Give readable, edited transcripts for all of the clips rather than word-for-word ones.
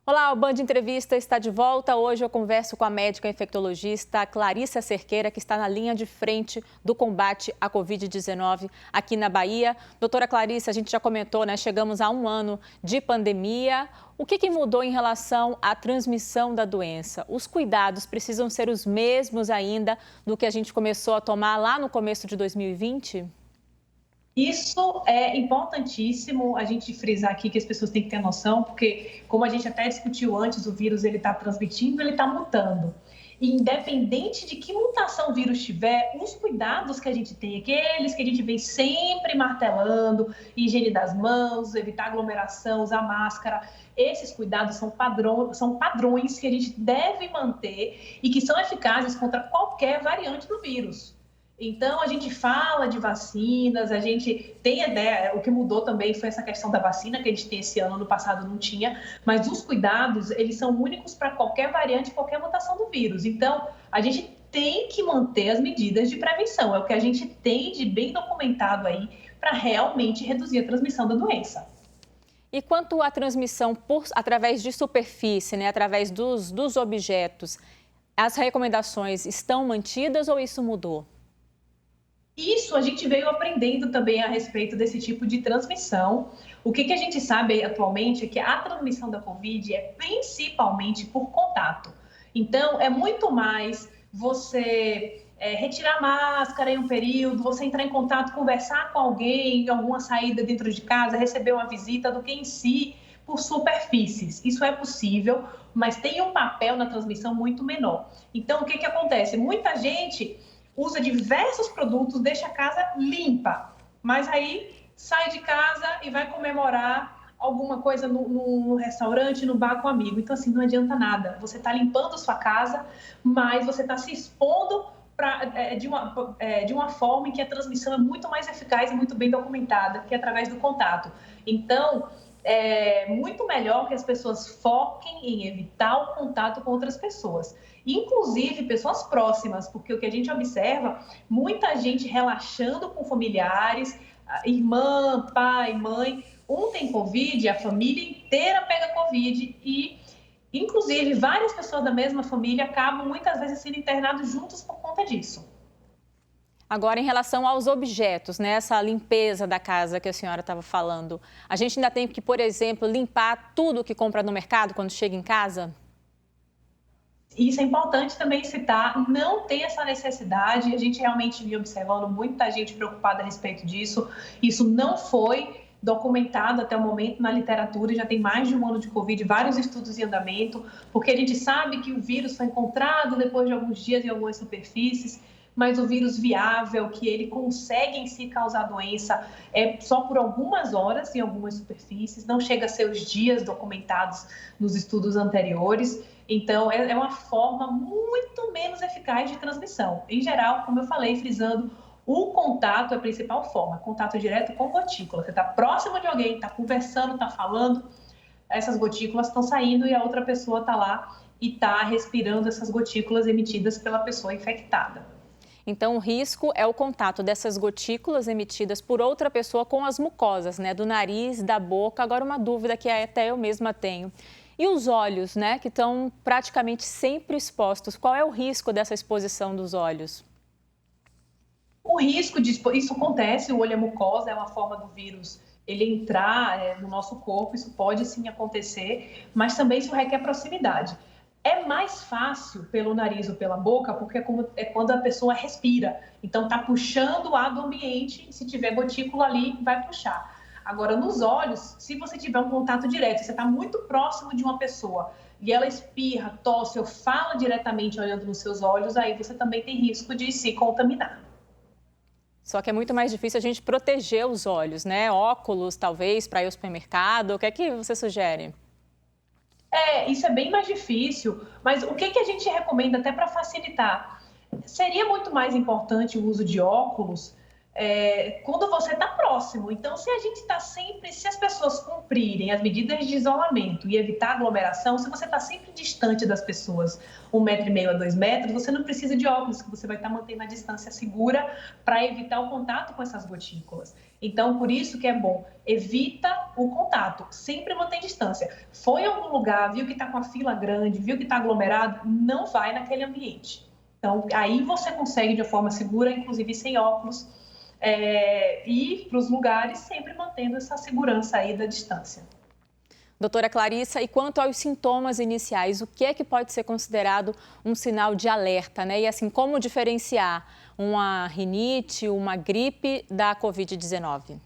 Olá, o Band Entrevista está de volta. Hoje eu converso com a médica infectologista Clarissa Cerqueira, que está na linha de frente do combate à Covid-19 aqui na Bahia. Doutora Clarissa, a gente já comentou, né? Chegamos a um ano de pandemia. O que mudou em relação à transmissão da doença? Os cuidados precisam ser os mesmos ainda do que a gente começou a tomar lá no começo de 2020? Isso é importantíssimo a gente frisar aqui que as pessoas têm que ter noção, porque, como a gente até discutiu antes, o vírus ele está transmitindo, ele está mutando. E independente de que mutação o vírus tiver, os cuidados que a gente tem, aqueles que a gente vem sempre martelando, higiene das mãos, evitar aglomeração, usar máscara, esses cuidados são padrões que a gente deve manter e que são eficazes contra qualquer variante do vírus. Então, a gente fala de vacinas, a gente tem ideia, o que mudou também foi essa questão da vacina, que a gente tem esse ano, no passado não tinha, mas os cuidados, eles são únicos para qualquer variante, qualquer mutação do vírus. Então, a gente tem que manter as medidas de prevenção, é o que a gente tem de bem documentado aí para realmente reduzir a transmissão da doença. E quanto à transmissão através de superfície, né, através dos objetos, as recomendações estão mantidas ou isso mudou? Isso a gente veio aprendendo também a respeito desse tipo de transmissão. O que a gente sabe atualmente é que a transmissão da Covid é principalmente por contato. Então, é muito mais você retirar a máscara em um período, você entrar em contato, conversar com alguém, alguma saída dentro de casa, receber uma visita, do que em si por superfícies. Isso é possível, mas tem um papel na transmissão muito menor. Então, o que acontece? Muita gente usa diversos produtos, deixa a casa limpa, mas aí sai de casa e vai comemorar alguma coisa no restaurante, no bar com um amigo. Então, assim, não adianta nada. Você está limpando a sua casa, mas você está se expondo de uma forma em que a transmissão é muito mais eficaz e muito bem documentada, que é através do contato. Então, é muito melhor que as pessoas foquem em evitar o contato com outras pessoas, inclusive pessoas próximas, porque o que a gente observa, muita gente relaxando com familiares, irmã, pai, mãe, um tem Covid, a família inteira pega Covid e, inclusive, várias pessoas da mesma família acabam muitas vezes sendo internados juntos por conta disso. Agora, em relação aos objetos, né, essa limpeza da casa que a senhora estava falando, a gente ainda tem que, por exemplo, limpar tudo que compra no mercado quando chega em casa? Isso é importante também citar, não tem essa necessidade, a gente realmente vinha observando muita gente preocupada a respeito disso, isso não foi documentado até o momento na literatura, já tem mais de um ano de Covid, vários estudos em andamento, porque a gente sabe que o vírus foi encontrado depois de alguns dias em algumas superfícies, mas o vírus viável, que ele consegue em si causar doença, é só por algumas horas em algumas superfícies, não chega a ser os dias documentados nos estudos anteriores. Então, é uma forma muito menos eficaz de transmissão. Em geral, como eu falei, frisando, o contato é a principal forma, contato direto com gotícula. Você está próximo de alguém, está conversando, está falando, essas gotículas estão saindo e a outra pessoa está lá e está respirando essas gotículas emitidas pela pessoa infectada. Então, o risco é o contato dessas gotículas emitidas por outra pessoa com as mucosas, né, do nariz, da boca. Agora, uma dúvida que até eu mesma tenho. E os olhos, né, que estão praticamente sempre expostos, qual é o risco dessa exposição dos olhos? O risco de isso acontece, o olho é mucosa, é uma forma do vírus ele entrar no nosso corpo, isso pode sim acontecer, mas também isso requer proximidade. É mais fácil pelo nariz ou pela boca, porque é quando a pessoa respira. Então, está puxando o ar do ambiente, se tiver gotícula ali, vai puxar. Agora, nos olhos, se você tiver um contato direto, você está muito próximo de uma pessoa e ela espirra, tosse ou fala diretamente olhando nos seus olhos, aí você também tem risco de se contaminar. Só que é muito mais difícil a gente proteger os olhos, né? Óculos, talvez, para ir ao supermercado. O que é que você sugere? Isso é bem mais difícil, mas o que a gente recomenda até para facilitar? Seria muito mais importante o uso de óculos quando você está próximo. Então, se a gente está sempre, se as pessoas cumprirem as medidas de isolamento e evitar aglomeração, se você está sempre distante das pessoas, 1,5 m a 2 metros, você não precisa de óculos, que você vai estar mantendo a distância segura para evitar o contato com essas gotículas. Então, por isso que é bom, evita o contato, sempre mantém distância. Foi em algum lugar, viu que está com a fila grande, viu que está aglomerado, não vai naquele ambiente. Então, aí você consegue de uma forma segura, inclusive sem óculos, ir para os lugares sempre mantendo essa segurança aí da distância. Doutora Clarissa, e quanto aos sintomas iniciais, o que é que pode ser considerado um sinal de alerta, né? E assim, como diferenciar uma rinite, uma gripe da Covid-19?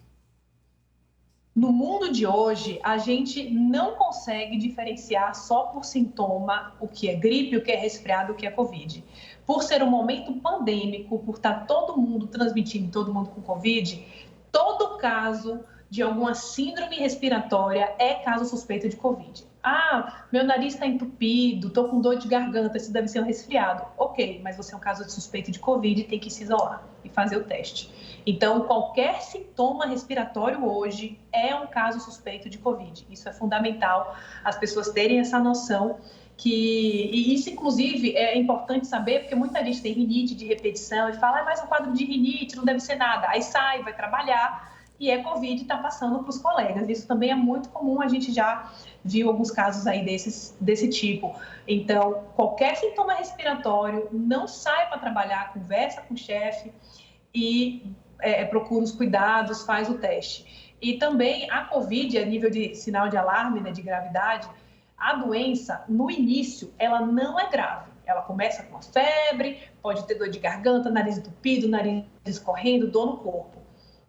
No mundo de hoje, a gente não consegue diferenciar só por sintoma o que é gripe, o que é resfriado, o que é Covid. Por ser um momento pandêmico, por estar todo mundo transmitindo, todo mundo com Covid, todo caso de alguma síndrome respiratória é caso suspeito de Covid. Ah, meu nariz está entupido, estou com dor de garganta, isso deve ser um resfriado. Ok, mas você é um caso de suspeito de Covid e tem que se isolar e fazer o teste. Então, qualquer sintoma respiratório hoje é um caso suspeito de Covid. Isso é fundamental, as pessoas terem essa noção e isso, inclusive, é importante saber, porque muita gente tem rinite de repetição e fala, mas um quadro de rinite não deve ser nada. Aí sai, vai trabalhar e é Covid e está passando para os colegas. Isso também é muito comum, a gente já viu alguns casos aí desse tipo. Então, qualquer sintoma respiratório, não sai para trabalhar, conversa com o chefe e procura os cuidados, faz o teste. E também a Covid, a nível de sinal de alarme, né, de gravidade, a doença, no início, ela não é grave. Ela começa com uma febre, pode ter dor de garganta, nariz entupido, nariz escorrendo, dor no corpo.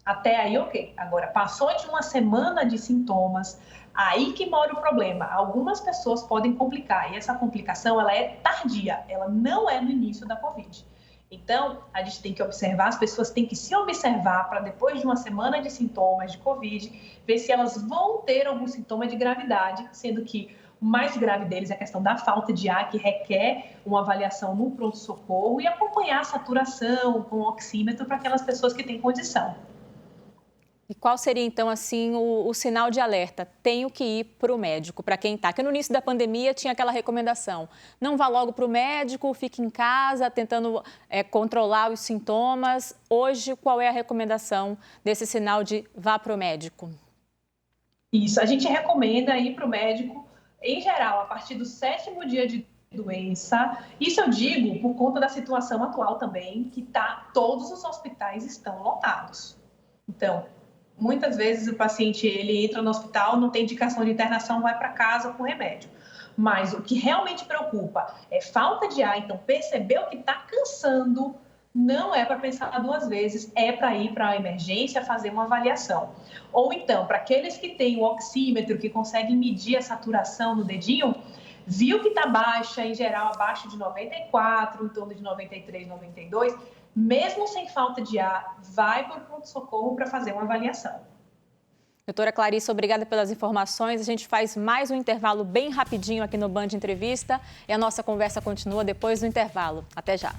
Até aí, ok. Agora, passou de uma semana de sintomas, aí que mora o problema. Algumas pessoas podem complicar, e essa complicação, ela é tardia, ela não é no início da Covid. Então, a gente tem que observar, as pessoas têm que se observar para depois de uma semana de sintomas de Covid, ver se elas vão ter algum sintoma de gravidade, sendo que o mais grave deles é a questão da falta de ar, que requer uma avaliação no pronto-socorro e acompanhar a saturação com o oxímetro para aquelas pessoas que têm condição. E qual seria, então, assim, o sinal de alerta? Tenho que ir para o médico, para quem está. Porque no início da pandemia tinha aquela recomendação, não vá logo para o médico, fique em casa, tentando controlar os sintomas. Hoje, qual é a recomendação desse sinal de vá para o médico? Isso, a gente recomenda ir para o médico, em geral, a partir do 7º dia de doença. Isso eu digo por conta da situação atual também, que todos os hospitais estão lotados. Então, muitas vezes o paciente ele entra no hospital, não tem indicação de internação, vai para casa com remédio. Mas o que realmente preocupa é falta de ar, então percebeu que está cansando, não é para pensar 2 vezes, é para ir para a emergência fazer uma avaliação. Ou então, para aqueles que têm o oxímetro, que conseguem medir a saturação no dedinho, viu que está baixa, em geral abaixo de 94, em torno de 93, 92, mesmo sem falta de ar, vai para o pronto-socorro para fazer uma avaliação. Doutora Clarissa, obrigada pelas informações. A gente faz mais um intervalo bem rapidinho aqui no Band Entrevista e a nossa conversa continua depois do intervalo. Até já.